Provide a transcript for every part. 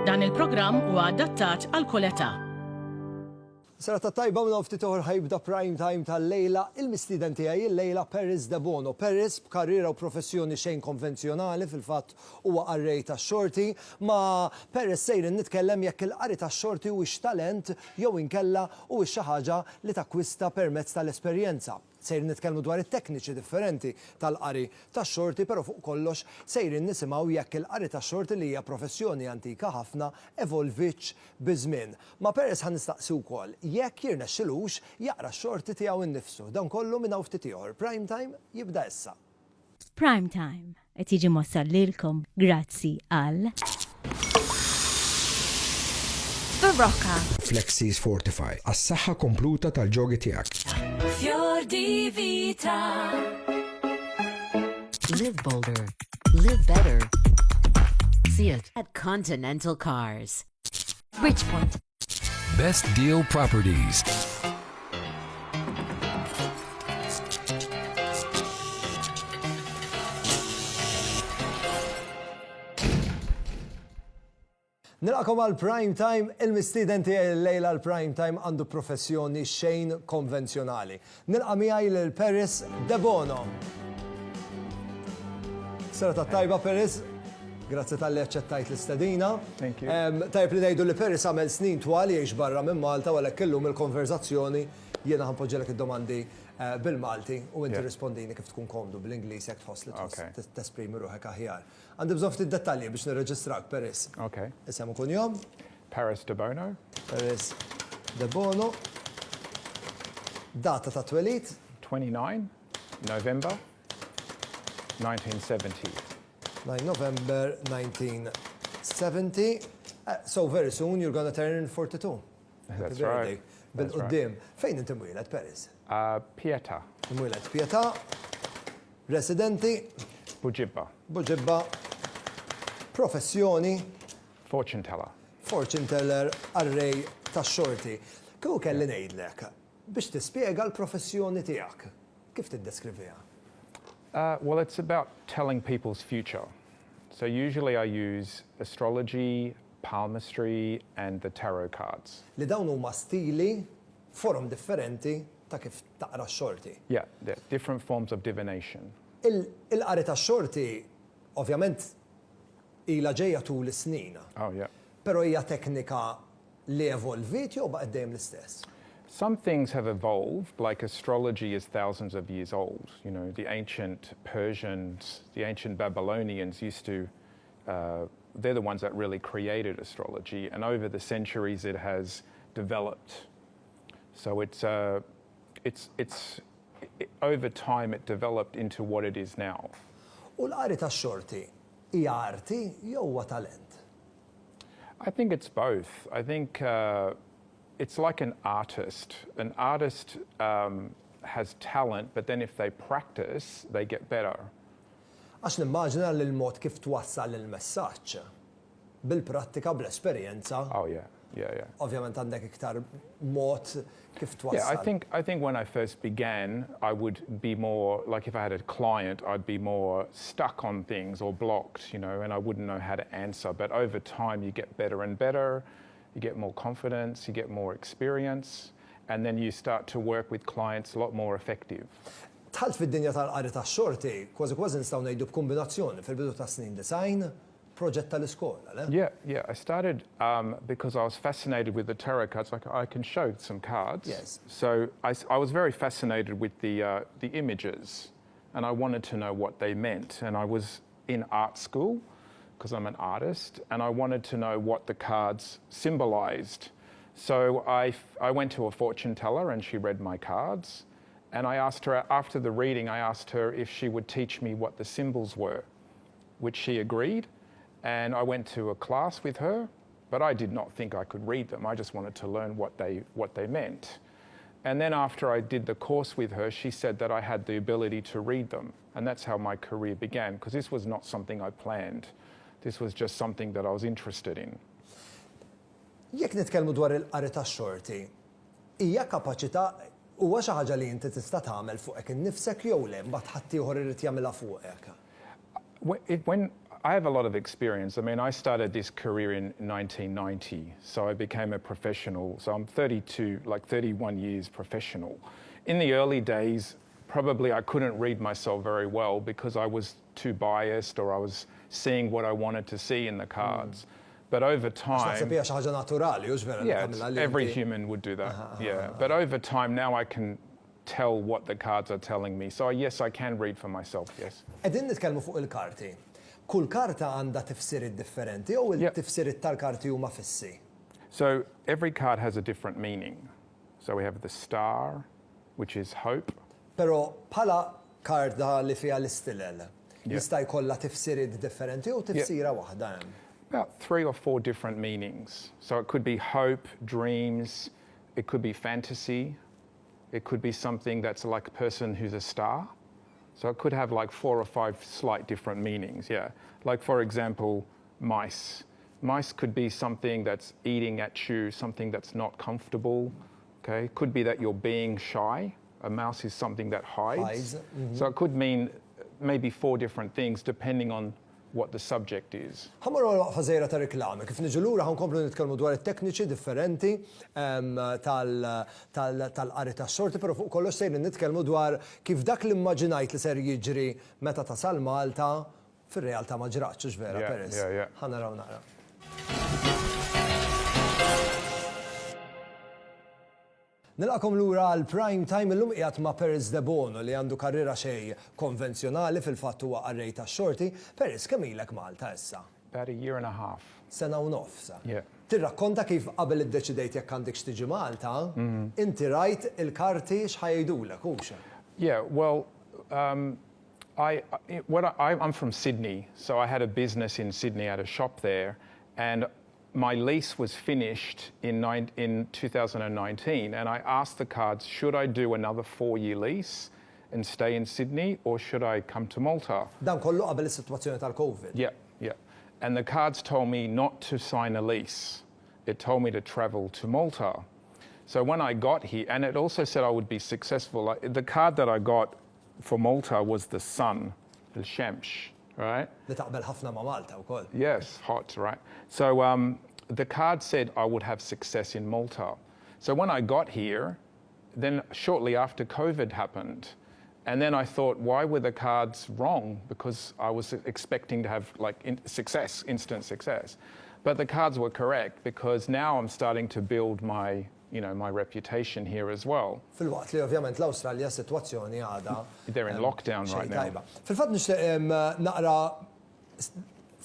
Dan il-programm huwa adattat għal kull età. Serata tajba minn ftit oħra ħajbda prime time tal-lejla il-mistieden tiegħi il-lejla Debono. B'karriera u professjoni xejn konvenzjonali fil-fatt huwa qarrej tax-xorti, ma sejrin nitkellem jekk il-qari tax-xorti huwiex talent jew inkella huwiex xi ħaġa li takkwista permezz tal-esperjenza. Sejrin nitkellmu dwar it-tekniċi differenti tal-qari tax-xorti, però fuq kollox sejrin nisimgħu jekk il-qari tax-xorti li hija professjoni antika ħafna evolvitx biż-żmien. Ma ħan nistaqsi wkoll jekk jirnexxilux jaqra x-xorti tiegħu innifsu. Dan kollu minn hawn ftit ieħor. Prime time jibda issa. Prime time qed jiġi mossal lilkom grazzi għal Barocca. Flexis Fortify, għas-saħħa kompluta tal-ġogi tiegħek. Fior di vita. Live bolder. Live better. See it at Continental Cars. Bridgepoint. Best Deal Properties. Nilqakom għal prime time, il-mistieden tiegħi l-lejla l-prime time għandu professjoni xejn konvenzjonali. Nilqa' miegħi lil Debono. Serata tajba Paris, grazzi tal-li aċċettajt l-istedina. Thank you. Tajb li ngħidu li Paris għamel snin twal jgħix barra minn Malta għalhekk illum il-konverzazzjoni jiena ħanpoġġelek id-domandi bil-Malti u inti rispondini kif tkun komdu bl-Ingliż jekk tħoss li tesprimi ruħek aħjar. Għandi bżonn ftit dettalji biex nirreġistrak Paris. Okay. Isem ukun jom? Debono. Debono. Data ta' twelid? 29 November 1970. 9 November 1970. So very soon you're gonna turn 42. That's right. Bil-qoddim. Fejn inti mwieled Paris? Pieta. Mwieled Pieta. Residenti? Buġibba. Professjoni? Fortune teller. Fortune teller, array tax-xorti. Kieku kelli ngħidlek biex tispjega l-professjoni tiegħek. Kif tiddeskriviha? Well, it's about telling people's future. So usually I use astrology, palmistry, and the tarot cards. Li dawn huma stili, forum differenti ta' kif taqra x-xorti. Yeah, they're different forms of divination. Il-qari tax-xorti, ovvjament, ilha ġejja tul is-snin. Oh, yeah. Però hija teknika li evolvit jew baqgħet dejjem l-istess? Some things have evolved, like astrology is thousands of years old. You know, the ancient Persians, the ancient Babylonians used to, they're the ones that really created astrology, and over the centuries it has developed. So over time it developed into what it is now. U l-qari tax-xorti hija arti jew huwa talent? I think it's both. I think it's like an artist. An artist has talent, but then if they practice, they get better. Għax nimmaġina li l-mod kif twassal il-messaġġ bil-prattika, bl-esperjenza. Oh, yeah. Ovvjament għandek iktar mod kif twassal. Yeah, I think when I first began, I would be more, like if I had a client, I'd be more stuck on things or blocked, you know, and I wouldn't know how to answer. But over time, you get better and better. You get more confidence, you get more experience, and then you start to work with clients a lot more effective. Tħalt fid-dinja tal-qari tax-xorti, kważi nistgħu ngħidu b'kombinazzjoni fil-bidu ta' snin design, proġett tal-iskola, le? Yeah. I started because I was fascinated with the tarot cards. Like I can show some cards. Yes. So I was very fascinated with the images, and I wanted to know what they meant. And I was in art school, because I'm an artist, and I wanted to know what the cards symbolized. So I went to a fortune teller and she read my cards, and I asked her, after the reading, I asked her if she would teach me what the symbols were, which she agreed, and I went to a class with her, but I did not think I could read them. I just wanted to learn what they meant. And then after I did the course with her, she said that I had the ability to read them, and that's how my career began, because this was not something I planned. This was just something that I was interested in. Jekk nitkellmu dwar il-qari tax-xorti, hija kapaċità huwa xi ħaġa li inti tista' tagħmel fuqek innifsek jew le mbagħad ħadd ieħor irid jagħmilha fuqek? When I have a lot of experience. I mean, I started this career in 1990, so I became a professional. So I'm 32, like 31 years professional. In the early days, probably I couldn't read myself very well because I was too biased or I was seeing what I wanted to see in the cards. But over time, every human would do that. But over time, now I can tell what the cards are telling me. So yes, I can read for myself, yes. Qegħdin nitkellmu fuq il-karti. Kull karta għandha tifsiriet differenti jew il-tifsiriet tal-karti huma fissi? So every card has a different meaning. So we have the star, which is hope. Però bħala karta li fiha l-istilel, jista' jkollha tifsiriet differenti jew tifsira waħda hemm? About 3 or 4 different meanings. So it could be hope, dreams, it could be fantasy, it could be something that's like a person who's a star. So it could have like 4 or 5 slight different meanings, yeah. Like for example, mice. Mice could be something that's eating at you, something that's not comfortable, okay? It could be that you're being shy. A mouse is something that hides. So it could mean maybe 4 different things depending on what the subject is. Ħamur waqfa żejra ta' riklami, kif niġu lura ħankomplu nitkellmu dwar it-tekniċi differenti tal-qari tax-xorti, però fuq kollox sejrin nitkellmu dwar kif dak li immaġinajt li ser jiġri meta tasal Malta fir-realtà ma ġratx vera peress. Ħanaraw naqra. Nilqakom lura għal prime time illum qiegħed ma' Paris Debono li għandu karriera xejn konvenzjonali fil-fatt huwa qarrej tax-xorti. Paris, kemm ilek Malta issa? About a year and a half. Sena u nofsa. Yeah. Tirrakkonta kif qabel iddeċidejt jekk għandekx tiġi Malta, inti rajt il-karti x'ħajdulek hux? Yeah, well, I'm from Sydney, so I had a business in Sydney, I had a shop there, and my lease was finished in 2019, and I asked the cards, should I do another 4-year lease and stay in Sydney, or should I come to Malta? Dan kollu qabel is-sitwazzjoni tal-COVID. Yeah. And the cards told me not to sign a lease. It told me to travel to Malta. So when I got here, and it also said I would be successful. The card that I got for Malta was the sun, the Shemsh. Right? Li taqbel ħafna ma' Malta wkoll. Yes, hot, right? So the card said I would have success in Malta. So when I got here, then shortly after COVID happened, and then I thought, why were the cards wrong? Because I was expecting to have like success, instant success. But the cards were correct because now I'm starting to build my reputation here as well. Fil-waqt li ovvjament l-Awstralja sitwazzjoni għadha. They're in lockdown right now. Fil-fatt nixtieq naqra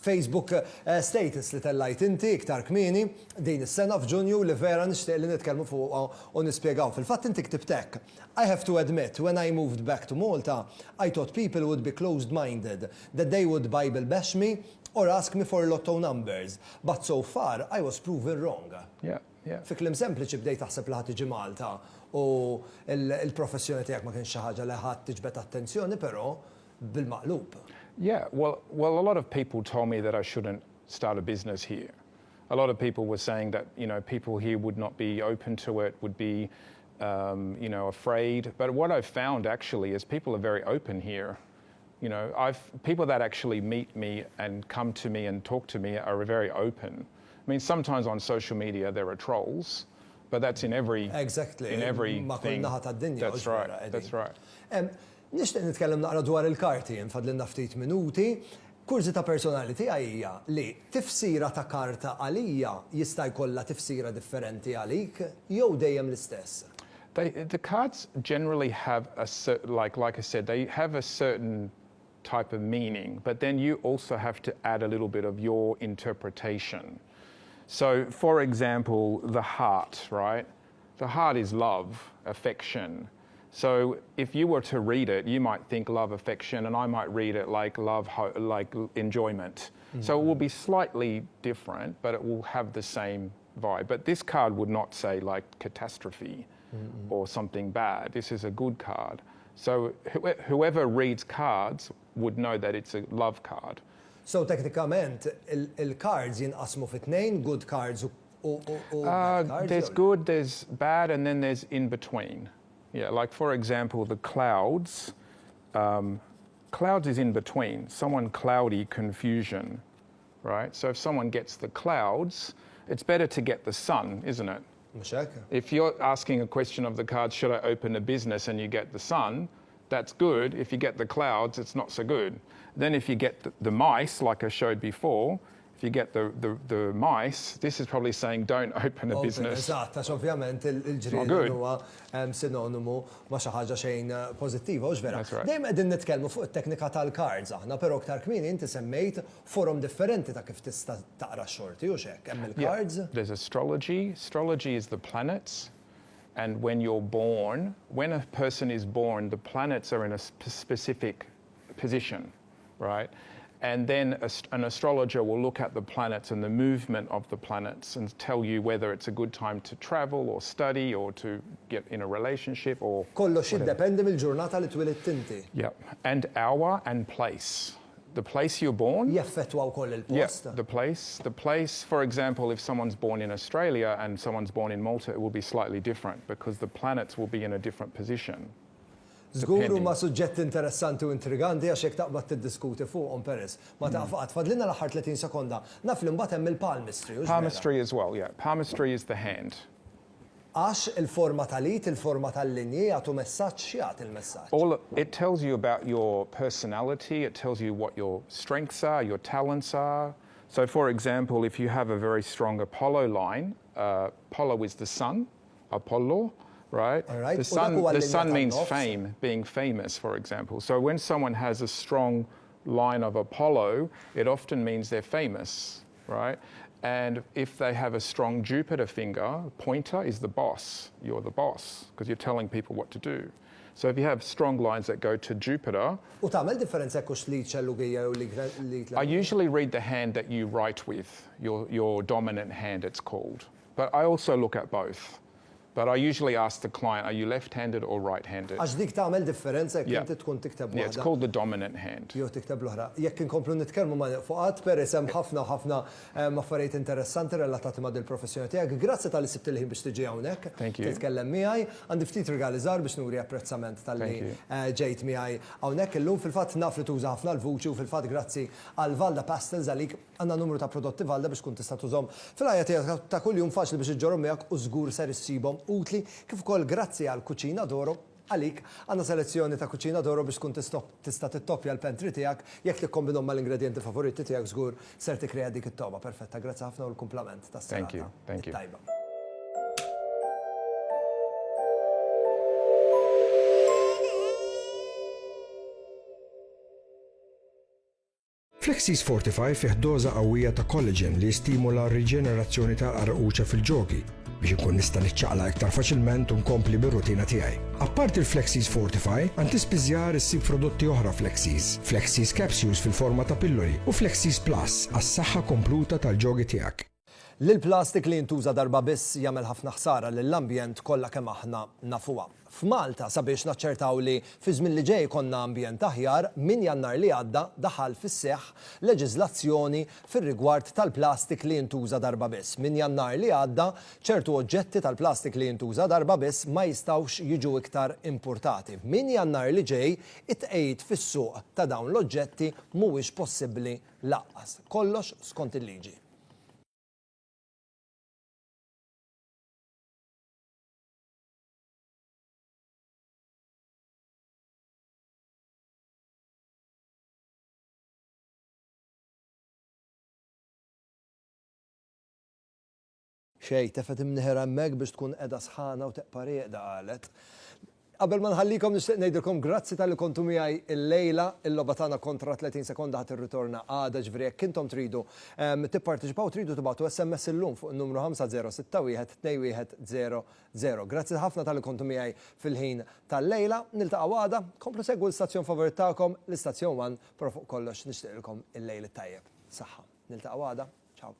Facebook status li tellajt inti iktar kmieni din is-sena f'Ġunju li vera nixtieq li nitkellmu fuqha u nispjegaw. Fil-fatt inti ktibtek. I have to admit, when I moved back to Malta, I thought people would be closed-minded, that they would Bible bash me or ask me for lotto numbers. But so far, I was proven wrong. Yeah. Fi kliem sempliċi bdejt taħseb li ħadd tiġi Malta u l-professjoni tiegħek ma kienx xi ħaġa li ħadd tiġbed attenzjoni, però bil-maqlub. Yeah, well, a lot of people told me that I shouldn't start a business here. A lot of people were saying that, people here would not be open to it, would be, afraid. But what I've found actually is people are very open here. People that actually meet me and come to me and talk to me are very open. I mean, sometimes on social media there are trolls, but that's in every exactly in every ma' kull thing. naħa tad-dinja. That's right. That's right. Nixtieq nitkellem naqra dwar il-karti, nfadlilna ftit minuti. Kurzita personali tiegħi hija li tifsira ta' karta għalija jista' jkollha tifsira differenti għalik jew dejjem l-istess. The cards generally have a certain, like I said, they have a certain type of meaning, but then you also have to add a little bit of your interpretation. So, for example, the heart, right? The heart is love, affection. So if you were to read it, you might think love, affection, and I might read it like love, like enjoyment. So it will be slightly different, but it will have the same vibe. But this card would not say like catastrophe or something bad. This is a good card. So whoever reads cards would know that it's a love card. So teknikament il-cards jinqasmu fit-tnejn, good cards u bad cards? There's good, there's bad, and then there's in between. Yeah, like for example, the clouds Clouds is in between. Someone cloudy, confusion, right? So if someone gets the clouds, it's better to get the sun, isn't it? If you're asking a question of the cards, should I open a business, and you get the sun, that's good. If you get the clouds, it's not so good. Then if you get the mice, like I showed before, if you get the mice, this is probably saying don't open a business. Eżatt, għax ovvjament il-ġrien huwa sinonimu ma' xi ħaġa xejn pożittiva u x'vera. Dejjem qegħdin nitkellmu fuq it-teknika tal-cards aħna, però aktar kmieni inti semmejt forum differenti ta' kif tista' taqra x-xorti u x'hekk hemm il-cards. There's astrology. Astrology is the planets. And when you're born, when a person is born, the planets are in a specific position, right? And then an astrologer will look at the planets and the movement of the planets and tell you whether it's a good time to travel or study or to get in a relationship or... Kollox jiddependi mill-ġurnata li twilidt inti. Yeah, and hour and place. The place you're born... Jaffettwa wkoll il-post. Yeah, the place, for example, if someone's born in Australia and someone's born in Malta, it will be slightly different because the planets will be in a different position. Żgur huma suġġetti interessanti u intriganti għax hekk taqbad tiddiskuti fuqhom peress. Ma taqfaqat fadlina l-aħħar 30 sekonda. Naf li mbagħad hemm il-palmistry. Palmistry as well, yeah. Palmistry is the hand. Għax il-forma tal-id, il-forma tal-linji għatu messaġġ x'jagħti il-messaġġ. It tells you about your personality, it tells you what your strengths are, your talents are. So for example, if you have a very strong Apollo line, Apollo is the sun, Apollo. Right? Right. The sun means fame, being famous, for example. So when someone has a strong line of Apollo, it often means they're famous, right? And if they have a strong Jupiter finger, pointer is the boss. You're the boss, because you're telling people what to do. So if you have strong lines that go to Jupiter... U tagħmel differenza hekk li ċellugija u li... I usually read the hand that you write with, your dominant hand, it's called. But I also look at both. But I usually ask the client, are you left-handed or right-handed? Għax dik tagħmel differenza jekk inti tkun tikteb waħda. Yeah, it's called the dominant hand. Jew tikteb l-oħra. Jekk inkomplu nitkellmu ma' fuqat peress hemm ħafna affarijiet interessanti relatati ma' dil-professjoni tiegħek. Grazzi tal-li sibt il-ħin biex tiġi hawnhekk. Thank you. Titkellem miegħi. Għandi ftit rigali żgħar biex nuri apprezzament tal-li ġejt miegħi hawnhekk illum. Fil-fatt naf li tuża ħafna l-vuċi u fil-fatt grazzi għal Valda Pastels għalik għandna numru ta' prodotti Valda biex tkun tista' tużhom fil-ħajja tiegħek ta' kuljum faċli biex iġġorhom miegħek u żgur ser issibhom utli kif ukoll grazzi għal Kuċina Doro għalik għandna selezzjoni ta' Kuċina Doro biex tkun tista' tittoppja l-pentri tiegħek jekk tikkombinhom mal-ingredjenti favoriti tiegħek żgur ser tikkrea dik it-toba perfetta. Grazzi ħafna u l-kumplament tas-serata. Thank you. Tajba. Flexis Fortify fih doza qawwija ta' collagen li jistimula r-riġenerazzjoni ta' arquċa fil-ġogi biex inkun nista' niċċaqla iktar faċilment u nkompli bir-rutina tiegħi. Apparti l-Flexis Fortify, għandi spiżjar issib prodotti oħra Flexis, Flexis Capsules fil-forma ta' pilloli u Flexis Plus għas-saħħa kompluta tal-ġogi tiegħek. L-plastik li jintuża darba biss jagħmel ħafna ħsara lill-ambjent kollha kemm aħna nafuha. F'Malta sabiex naċċertaw li fi żmien li ġej konna ambjent aħjar, minn Jannar li għadda daħal fis-seħħ leġiżlazzjoni fir-rigward tal-plastik li jintuża darba biss. Minn Jannar li għadda ċertu oġġetti tal-plastik li jintuża darba biss ma jistgħux jiġu iktar importati. Minn Jannar li ġej it-tqejjed fis-suq ta' dawn l-oġġetti mhuwiex possibbli lanqas. Kollox skont il-liġi. Xej, tefet imniħer hemmhekk biex tkun qiegħda sħana u teqpa rieqda qalet. Qabel ma nħallikom nixtieq ngħidilkom grazzi tal-li kontu miegħi il-lejla, il-logħba tagħna kontra 30 sekonda ħadd irritorna għada ġifieri jekk intom tridu tipparteċipaw tridu tibgħatu SMS illum fuq in-numru 50612100. Grazzi ħafna tal-li kontu miegħi fil-ħin tal-lejla, niltaqgħu għada, komplu segwu l-istazzjon favorit tagħkom, l-istazzjon 1, però fuq kollox nixtieqilkom il-lejl tajjeb. Saħħa. Niltaqgħu għada. Ciao.